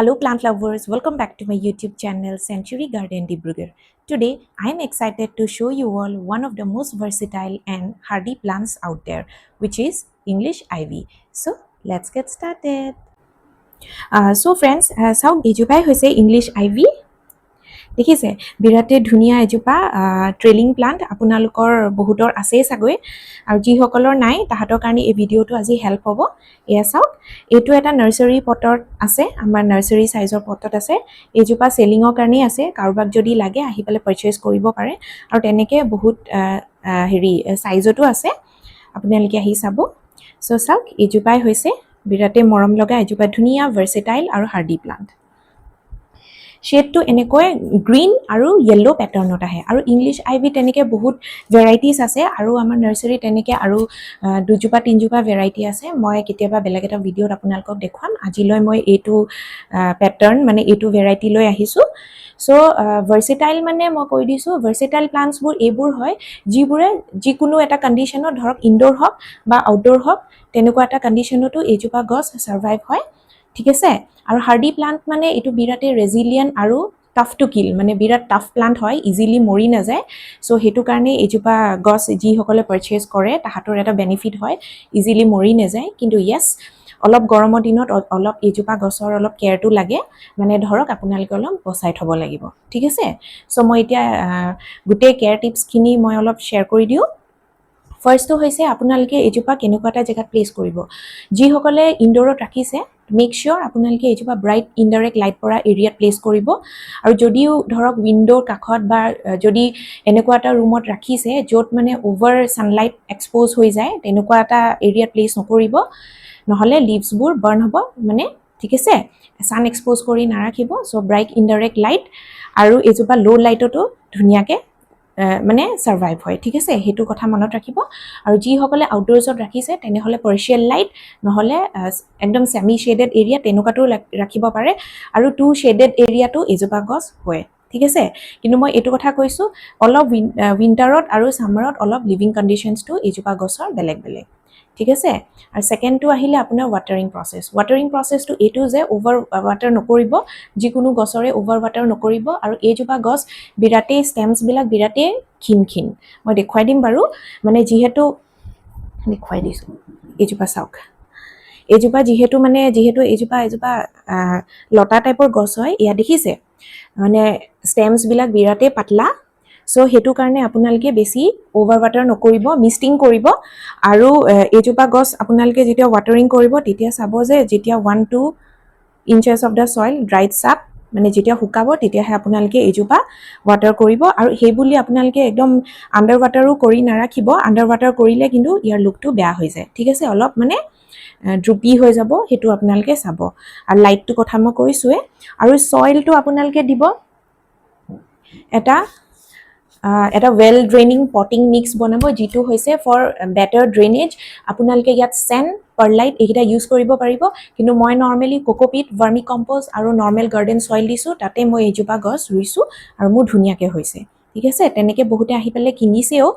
Hello plant lovers, welcome back to my YouTube channel Century Garden Dibrugarh. Today I am excited to show you all one of the most versatile and hardy plants out there, which is English ivy. So let's get started. So friends, চাওক এজোপাই হৈছে English ivy. দেখিছে বিৰাটে ধুনীয়া এজোপা ট্ৰেলিং plant আপোনালোকৰ বহুতৰ আছেই চাগৈ আৰু যিসকলৰ নাই তাহাঁতৰ কাৰণে এই ভিডিঅ'টো আজি হেল্প হ'ব এয়া চাওক এইটো এটা নাৰ্সাৰী পটত আছে আমাৰ নাৰ্সাৰী সাইজৰ পটত আছে এজোপা সেলিংৰ কাৰণে আছে কাৰোবাক যদি লাগে আহি পেলে পাৰচেজ কৰিব পাৰে আৰু তেনেকে বহুত হেৰি সাইজতো আছে আপোনালোকে আহি চাব সো চাওক এজোপাই হৈছে বিৰাটে মৰম লগা এজোপা ধুনীয়া ভাৰ্সেটাইল আৰু হাৰ্ডি প্লান্ট Shade to এনেকৈ গ্ৰীন আৰু yellow পেটাৰ্ণত আহে আৰু ইংলিশ আইভি তেনেকে বহুত ভেৰাইটিজ আছে আৰু আমাৰ নাৰ্সাৰী তেনেকে আৰু দুজোপা তিনজোপা ভেৰাইটি আছে মই কেতিয়াবা বেলেগ এটা ভিডিঅত আপোনালোকক দেখুৱাম আজিলৈ মই এইটো পেটাৰ্ণ মানে এইটো ভেৰাইটি লৈ আহিছো সো ভাৰ্সেটাইল মানে মই কৈ দিছো ভাৰ্সেটাইল প্লান্টস বোৰ এইবোৰ হয় যিবোৰে যিকোনো এটা কন্ডিশনত ধৰক ইনডোৰ হক বা আউটডোৰ হক তেনেকুৱা এটা কন্ডিশনতো এইজোপা গছ সাৰ্ভাইভ হয় ঠিক আছে আৰু হাৰ্ডি প্লান্ট মানে এটো বিৰাটে ৰেজিলিয়েন্ট আৰু টাফ টু কিল মানে বিৰাট টাফ প্লান্ট হয় ইজিলি মৰি না যায় সো হেতু কাৰণে এজোপা গছ যি সকলে পাৰচেজ কৰে তাহাতৰ এটা বেনিফিট হয় ইজিলি মৰি না যায় কিন্তু ইয়েস অলপ গৰমৰ দিনত অলপ এজোপা গছৰ অলপ কেয়াৰটো লাগে মানে ধৰক আপোনালোকে অলপ বচাই থব লাগিব ঠিক আছে সো মই এতিয়া গুটে কেয়াৰ টিপস খিনি মই অলপ শেয়াৰ কৰি দিও ফাৰ্স্ট তো হৈছে আপোনালোকে এজোপা কেনেকুৱা এটা জায়গাত প্লেস কৰিব যি সকলে ইনডোৰত ৰাখিছে মেক শিওৰ আপোনালোকে এজোপা ব্ৰাইট ইনডাইৰেক্ট লাইট পৰা এৰিয়াত প্লেস কৰিব আৰু যদিও ধৰক উইন্ডোৰ কাখত বা যদি এনেকুৱা এটা ৰুমত ৰাখিছে যত মানে ওভাৰ সানলাইট এক্সপোজ হৈ যায় তেনেকুৱা এটা এৰিয়াত প্লেস নকৰিব নহলে লিভস বোৰ বাৰ্ন হ'ব মানে ঠিক আছে সান এক্সপোজ কৰি নাৰাখিব সো ব্ৰাইট ইনডাইৰেক্ট লাইট আৰু এজোপা লো লাইটতো ধুনিয়াকে মানে সাৰ্ভাইভ হয় ঠিক আছে হেতু কথা মনত ৰাখিব আৰু যি সকলে আউটডোৰছত ৰাখিছে তেনেহলে পাৰ্শিয়াল লাইট নহলে একদম সেমি শেডেড এৰিয়া তেনেকুৱাটো ৰাখিব পাৰে আৰু টু শেডেড এৰিয়াটো এজোপা গছ হয় ঠিক আছে কিন্তু মই এটো কথা কৈছো অলপ উইন্টাৰত আৰু সামাৰত অলপ লিভিং কন্ডিশনস টু এজোপা গছৰ বেলেগ বেলেগ ঠিক আছে আৰু সেকেন্ড টু আহিলে আপোনাৰ ওয়াটাৰিং প্ৰসেস টু এটো যে ওভাৰ ওয়াটাৰ নকৰিব যিকোনো গছৰে ওভাৰ ওয়াটাৰ নকৰিব আৰু এজোপা গছ বিৰাটে ষ্টেমছ বিলাক বিৰাটে খিনখিন মই দেখুৱাই দিম বাৰু মানে যিহেতু দেখুৱাই দিছো এজোপা চাওক এজোপা যিহেতু এজোপা লতা টাইপৰ গছ হয় ইয়া দেখিছে মানে ষ্টেমছ বিলাক বিৰাটে পাতলা সো হেতু কাৰণে আপোনালোকে বেছি ওভাৰ ওয়াটাৰ নকৰিব মিস্টিং কৰিব আৰু এজোপা গছ আপোনালোকে যেতিয়া ওয়াটাৰিং কৰিব তেতিয়া চাব যে যেতিয়া 1-2 inches of the soil dried up মানে যেতিয়া হুকাব তেতিয়াহে আপোনালোকে এজোপা ওয়াটাৰ কৰিব আৰু হেই বুলি আপোনালোকে একদম আন্ডাৰ ওয়াটাৰো কৰি নাৰাখিব আন্ডাৰ ওয়াটাৰ কৰিলে কিন্তু ইয়াৰ লুকটো বেয়া হৈ যায় ঠিক আছে অলপ মানে ড্ৰুপি হৈ যাব হেতু আপোনালোকে চাব আৰু লাইটটো কথা মই কৈছোৱে আৰু সয়েলটো আপোনালোকে দিব এটা ওয়েল ড্ৰেইনিং পটিং মিক্স বনাব যেটো হৈছে ফৰ বেটাৰ ড্ৰেইনেজ আপোনালোকে ইয়াত সেন পাৰলাইট এইটা ইউজ কৰিব পাৰিব কিন্তু মই নৰমালি কোকোপিট ভাৰ্মি কম্পোজ আৰু নৰমাল গাৰ্ডেন সয়েল দিছো তাতে মই এজোপা গছ ৰুইছো আৰু মোৰ ধুনিয়াকে হৈছে ঠিক আছে তেনেকে বহুতে আহি পেলে কিনিছেও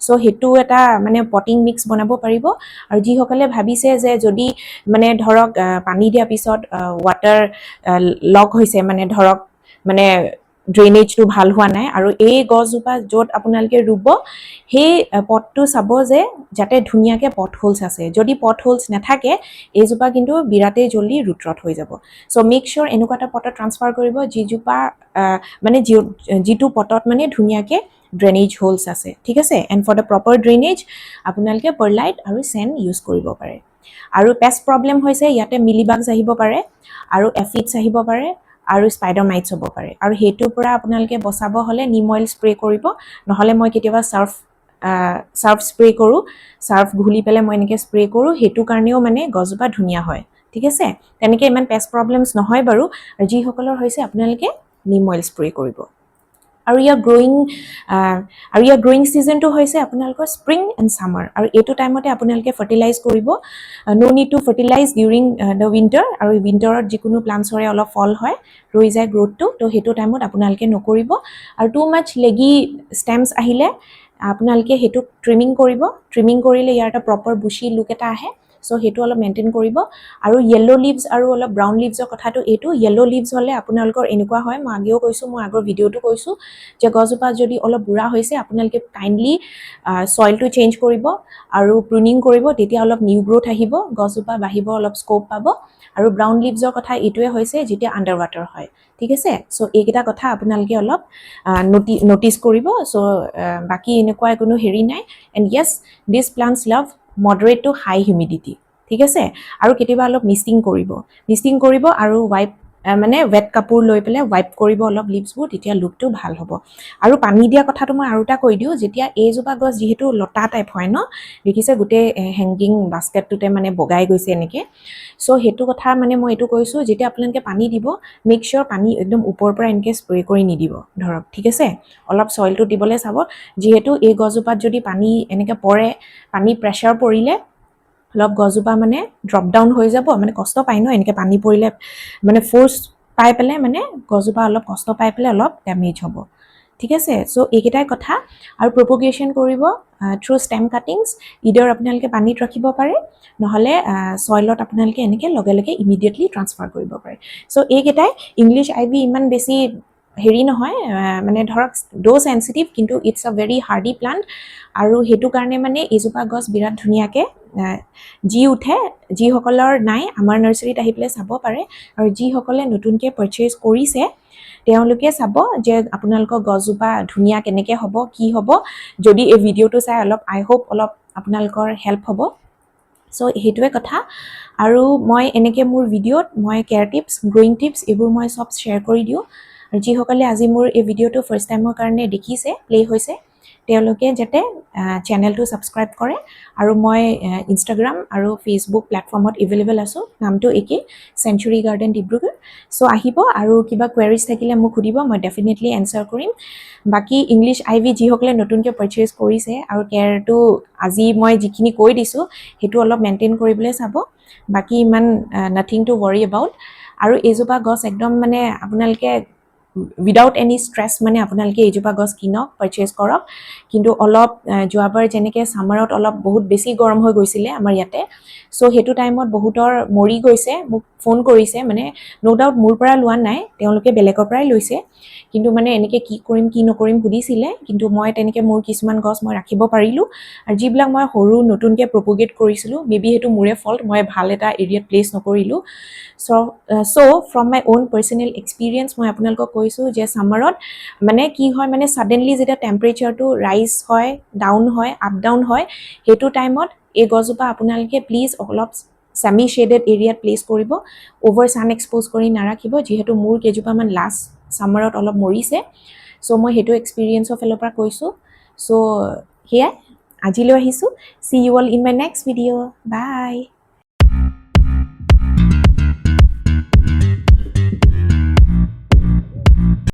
সো হেতু এটা মানে পটিং মিক্স বনাব পাৰিব আৰু যি সকলে ভাবিছে যে যদি মানে ধৰক পানী দিয়া পিছত ওয়াটাৰ লক হৈছে মানে ধৰক মানে ড্ৰেইনেজ টু ভাল হোৱা নাই আৰু এই গছজোপা যত আপোনালোকে ৰুব সেই পটটো চাব যে যাতে ধুনিয়াকে পট হোলস আছে যদি পট হোলস নাথাকে এইজোপা কিন্তু বিৰাটে জলদি ৰুটৰত হৈ যাব সো মেক শিওৰ এনেকুৱা এটা পটত ট্ৰান্সফাৰ কৰিব যিজোপা মানে জিটো পটত মানে ধুনিয়াকে ড্ৰেইনেজ হোলস আছে ঠিক আছে and for the proper drainage আপোনালোকে পাৰলাইট আৰু সেন ইউজ কৰিব পাৰে আৰু পেষ্ট প্ৰবলেম হৈছে ইয়াতে মিলিবাগছ আহিব পাৰে আৰু এফিডছ আহিব পাৰে আৰু স্পাইডাৰ মাইটস হ'ব পাৰে আৰু হেতুৰ পৰা আপোনালোকে বচাব হলে নিম অইল স্প্ৰে কৰিব নহলে মই কেতিয়াবা সাৰ্ফ স্প্ৰে কৰো সাৰ্ফ ঘুলি পেলে মই এনেকে স্প্ৰে কৰো হেতু কাৰণেও মানে গছজোপা ধুনিয়া হয় ঠিক আছে তেনেকে ইমান পেষ্ট প্ৰবলেমছ নহয় বাৰু আৰু যি সকলৰ হৈছে আপোনালোকে নিম অইল স্প্ৰে কৰিব আৰু ইয়াৰ গ্ৰোইং সিজন টো হৈছে আপোনালোকৰ স্প্ৰিং এণ্ড সামাৰ আৰু এটো টাইমতে আপোনালোকে ফাৰ্টিলাইজ কৰিব no need to fertilise during the winter আৰু উইন্টাৰত যিকোনো প্লান্টছৰে অলপ ফল হয় ৰৈ যায় গ্ৰোথটো তো হেতু টাইমত আপোনালোকে নকৰিব আৰু টু মাচ লেগি ষ্টেমছ আহিলে আপোনালোকে হেতু ট্ৰিমিং কৰিব ট্ৰিমিং কৰিলে ইয়াৰ এটা প্ৰপাৰ বুশি লুক এটা আহে সো হেতু অলপ মেইনটেইন কৰিব আৰু ইয়েলো লিভছ আৰু অলপ ব্ৰাউন লিভছৰ কথাটো এইটো ইয়েলো লিভছ হলে আপোনালোকৰ এনেকুৱা হয় মই আগেও কৈছো মই আগৰ ভিডিওটো কৈছো যে গছজোপা যদি অলপ বুঢ়া হৈছে আপোনালোকে কাইন্ডলি সয়েলটো চেঞ্জ কৰিব আৰু প্ৰুনিং কৰিব তেতিয়া অলপ নিউ গ্ৰোথ আহিব গছজোপা বাঢ়িব অলপ স্কোপ পাব আৰু ব্ৰাউন লিভছৰ কথা এইটোৱে হৈছে যেতিয়া আন্ডাৰ ৱাটাৰ হয় ঠিক আছে সো এইকেইটা কথা আপোনালোকে অলপ নোটিস কৰিব সো বাকি এনেকুৱা কোনো হেৰি নাই and yes these plants love moderate to high humidity ঠিক আছে আৰু কেতিয়াবা অলপ মিস্টিং কৰিব আৰু ওয়াইপ মানে ওয়েট কাপোৰ লৈ পেলে ওয়াইপ কৰিব অলপ লিভছবোৰ তেতিয়া লুকটো ভাল হ'ব আৰু পানী দিয়া কথাটো মই আৰুটা কৈ দিও যেতিয়া এইজোপা গছ যেহেতু লতা টাইপ হয় ন দেখিছে গুটে হেংগিং বাস্কেটটোতে মানে বগাই গৈছে এনেকে সো হেতু কথা মানে মই এটো কৈছো যেতিয়া আপোনালোকে পানী দিব মেক শিওর পানী একদম ওপৰৰ পৰা এনেকে স্প্ৰে কৰি নিদিব ধৰক ঠিক আছে অলপ সয়েলটো দিবলৈ চাব যেহেতু এই গছজোপাত যদি পানী এনেকে পৰে পানী প্ৰেসাৰ পৰিলে অলপ গছজোপা মানে ড্ৰপ ডাউন হৈ যাব মানে কষ্ট পায় ন এনেকে পানী পৰিলে মানে ফোৰ্স পাই পেলে মানে গছজোপা অলপ কষ্ট পাই পেলে অলপ ড্যামেজ হ'ব ঠিক আছে সো এইকেইটাই কথা আৰু প্ৰপগেশন কৰিব থ্ৰু ষ্টেম কাটিংছ ইডাৰ আপোনালোকে পানীত ৰাখিব পাৰে নহলে সয়েলত আপোনালোকে এনেকে লগে লগে ইমিডিয়েটলি ট্ৰান্সফাৰ কৰিব পাৰে সো এইকেইটাই ইংলিশ আইভি ইমান বেছি হেৰি নহয় মানে ধৰক ডো সেনসিটিভ কিন্তু it's a very Hardy plant আৰু হেতু কাৰণে মানে এজোপা গছ বিৰাট ধুনিয়াকে জি উঠে জি সকলৰ নাই আমাৰ নাৰ্সাৰীত আহি পেলে চাব পাৰে আৰু জি সকলে নতুনকে পাৰচেজ কৰিছে তেওঁলোকে চাব যে আপোনালোকৰ গছজোপা ধুনিয়া কেনেকে হ'ব কি হ'ব যদি এই ভিডিওটো চাই অলপ আই হোপ অলপ আপোনালোকৰ হেল্প হ'ব সো হেতুৱে কথা আৰু মই এনেকে মোৰ ভিডিওত মই কেয়াৰ টিপস গ্ৰোইং টিপস এবোৰ মই সব শেয়াৰ কৰি দিও আৰু যি সকলে আজি মোৰ এই ভিডিওটো ফাৰ্স্ট টাইমৰ কাৰণে দেখিছে প্লে হৈছে তেওঁলোকে যেতে চেনেলটো সাবস্ক্ৰাইব কৰে আৰু মই ইনষ্টাগ্ৰাম আৰু ফেসবুক প্ল্যাটফৰ্মত এভেইলেবল আছো নামটো একে সেঞ্চুৰী গাৰ্ডেন ডিব্ৰুগড় সো আহিব আৰু কিবা কোৱেৰিজ থাকিলে মোক সুধিব মই ডেফিনেটলি এনসাৰ কৰিম বাকি ইংলিশ আইভি যি সকলে নতুনকে পাৰচেজ কৰিছে আৰু কেয়াৰটো আজি মই যিখিনি কৈ দিছো হেতু অলপ মেইনটেইন কৰিবলৈ চাব বাকি ইমান নাথিং টু वरी अबाउट আৰু এজোপা গছ একদম মানে আপোনালোকে উইদাউট এনি স্ট্ৰেছ মানে আপোনালোকে এজোপা গছ কিনক পাৰচেজ কৰক কিন্তু অলপ জোৱাবাৰ যেনেকে সামাৰত অলপ বহুত বেছি গৰম হৈ গৈছিলে আমাৰ ইয়াতে সো হেতু টাইমত বহুতৰ মৰি গৈছে মোক ফোন কৰিছে মানে নো ডাউট মোৰ পৰা লোৱা নাই তেওঁলোকে বেলেগৰ পৰাই লৈছে কিন্তু মানে এনেকে কি কৰিম কি নকৰিম সুধিছিলে কিন্তু মই তেনেকে মোৰ কিছুমান গছ মই ৰাখিব পাৰিলো আৰু যিবিলাক মই হৰু নতুনকে প্ৰপগেট কৰিছিলো মেবি হেতু মোৰে ফল্ট মই ভাল এটা এৰিয়াত প্লেস নকৰিলো so from my own personal experience মই আপোনালোকক কৈছো যে সামাৰত মানে কি হয় মানে সডেনলি যেতিয়া টেম্পাৰেচাৰটো ৰাইজ হয় ডাউন হয় আপ ডাউন হয় হেতু টাইমত এই গছজোপা আপোনালোকে প্লিজ অলপ semi shaded area প্লেস কৰিব over sun expose কৰি নাৰাখিব যেহেতু মোৰ কেজোপা মান লাষ্ট সামাৰত অলপ মৰিছে সো মই হেতু এক্সপেৰিয়েন্সৰ ফলৰ পৰা কৈছো সো হিয়া আজিলৈ আহিছো see you all in my next video bye